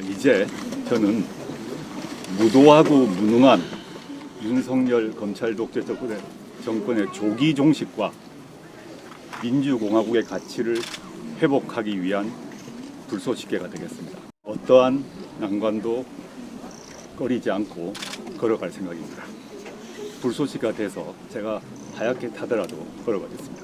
이제 저는 무도하고 무능한 윤석열 검찰 독재 정권의 조기 종식과 민주공화국의 가치를 회복하기 위한 불쏘시개가 되겠습니다. 어떠한 난관도 꺼리지 않고 걸어갈 생각입니다. 불쏘시개가 돼서 제가 하얗게 타더라도 걸어가겠습니다.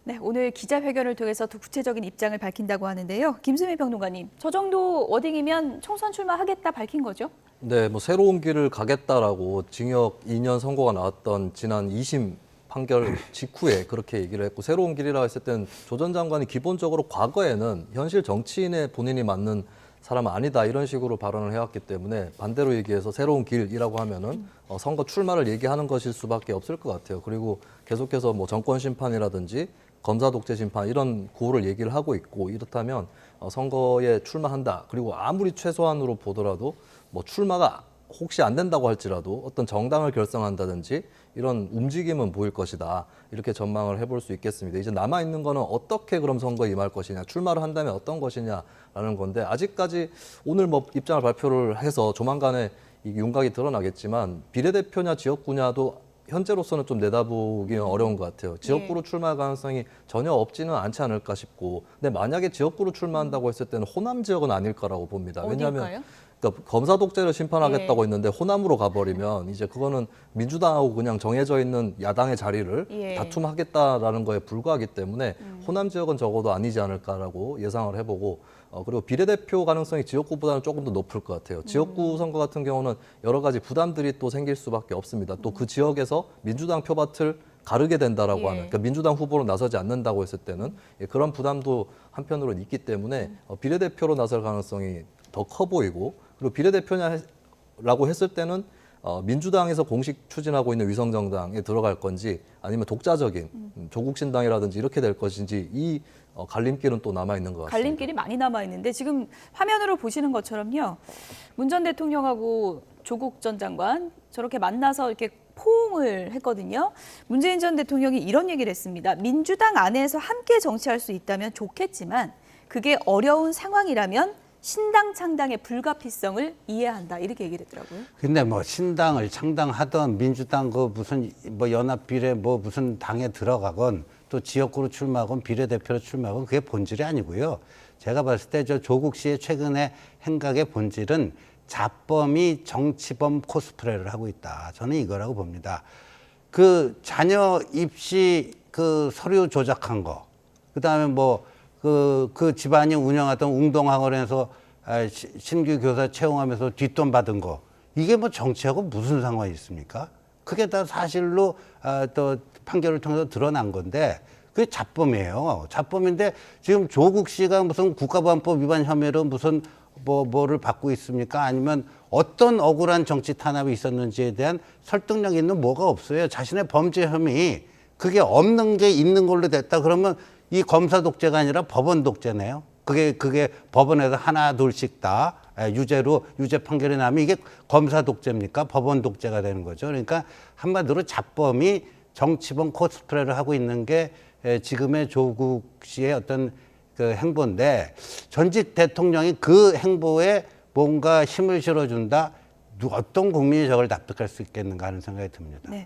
네, 오늘 기자회견을 통해서 더 구체적인 입장을 밝힌다고 하는데요. 김수미 평론가님, 저 정도 워딩이면 총선 출마하겠다 밝힌 거죠? 네, 뭐 새로운 길을 가겠다라고 징역 2년 선고가 나왔던 지난 2심 판결 직후에 그렇게 얘기를 했고, 새로운 길이라고 했을 땐 조 전 장관이 기본적으로 과거에는 현실 정치인에 본인이 맞는 사람은 아니다 이런 식으로 발언을 해왔기 때문에, 반대로 얘기해서 새로운 길이라고 하면은 선거 출마를 얘기하는 것일 수밖에 없을 것 같아요. 그리고 계속해서 뭐 정권 심판이라든지 검사 독재 심판 이런 구호를 얘기를 하고 있고, 이렇다면 선거에 출마한다. 그리고 아무리 최소한으로 보더라도 뭐 출마가 혹시 안 된다고 할지라도 어떤 정당을 결성한다든지 이런 움직임은 보일 것이다. 이렇게 전망을 해볼 수 있겠습니다. 이제 남아있는 거는 어떻게 그럼 선거에 임할 것이냐, 출마를 한다면 어떤 것이냐라는 건데, 아직까지 오늘 뭐 입장을 발표를 해서 조만간에 이 윤곽이 드러나겠지만, 비례대표냐 지역구냐도 현재로서는 좀 내다보기는 어려운 것 같아요. 지역구로 출마할 가능성이 전혀 없지는 않지 않을까 싶고, 근데 만약에 지역구로 출마한다고 했을 때는 호남 지역은 아닐 거라고 봅니다. 왜냐하면 어딜까요? 그러니까 검사 독재를 심판하겠다고 했는데 호남으로 가버리면 이제 그거는 민주당하고 그냥 정해져 있는 야당의 자리를 다툼하겠다라는 거에 불과하기 때문에 호남 지역은 적어도 아니지 않을까라고 예상을 해보고, 그리고 비례대표 가능성이 지역구보다는 조금 더 높을 것 같아요. 지역구 선거 같은 경우는 여러 가지 부담들이 또 생길 수밖에 없습니다. 또 그 지역에서 민주당 표밭을 가르게 된다라고 하는, 그러니까 민주당 후보로 나서지 않는다고 했을 때는 그런 부담도 한편으로는 있기 때문에 비례대표로 나설 가능성이 더 커 보이고, 그리고 비례대표냐라고 했을 때는 민주당에서 공식 추진하고 있는 위성정당에 들어갈 건지 아니면 독자적인 조국신당이라든지 이렇게 될 것인지, 이 갈림길은 또 남아있는 것 같습니다. 갈림길이 많이 남아있는데, 지금 화면으로 보시는 것처럼요, 문 전 대통령하고 조국 전 장관 저렇게 만나서 이렇게 포옹을 했거든요. 문재인 전 대통령이 이런 얘기를 했습니다. 민주당 안에서 함께 정치할 수 있다면 좋겠지만 그게 어려운 상황이라면 신당 창당의 불가피성을 이해한다, 이렇게 얘기를 했더라고요. 근데 뭐 신당을 창당하던 민주당 그 무슨 뭐 연합비례 뭐 무슨 당에 들어가건 또 지역구로 출마하건 비례대표로 출마하건 그게 본질이 아니고요. 제가 봤을 때 저 조국 씨의 최근의 행각의 본질은 자범이 정치범 코스프레를 하고 있다. 저는 이거라고 봅니다. 그 자녀 입시 그 서류 조작한 거, 그다음에 뭐 그 집안이 운영하던 웅동학원에서 신규 교사 채용하면서 뒷돈 받은 거, 이게 뭐 정치하고 무슨 상관이 있습니까? 그게 다 사실로 또 판결을 통해서 드러난 건데, 그게 자범이에요. 자범인데 지금 조국 씨가 무슨 국가보안법 위반 혐의로 무슨 뭐를 받고 있습니까? 아니면 어떤 억울한 정치 탄압이 있었는지에 대한 설득력 있는 뭐가 없어요. 자신의 범죄 혐의, 그게 없는 게 있는 걸로 됐다 그러면 이 검사 독재가 아니라 법원 독재네요. 그게 법원에서 하나 둘씩 다 유죄 판결이 나면 이게 검사 독재입니까? 법원 독재가 되는 거죠. 그러니까 한마디로 자범이 정치범 코스프레를 하고 있는 게 지금의 조국 씨의 어떤 그 행보인데, 전직 대통령이 그 행보에 뭔가 힘을 실어준다, 어떤 국민이 저걸 납득할 수 있겠는가 하는 생각이 듭니다. 네.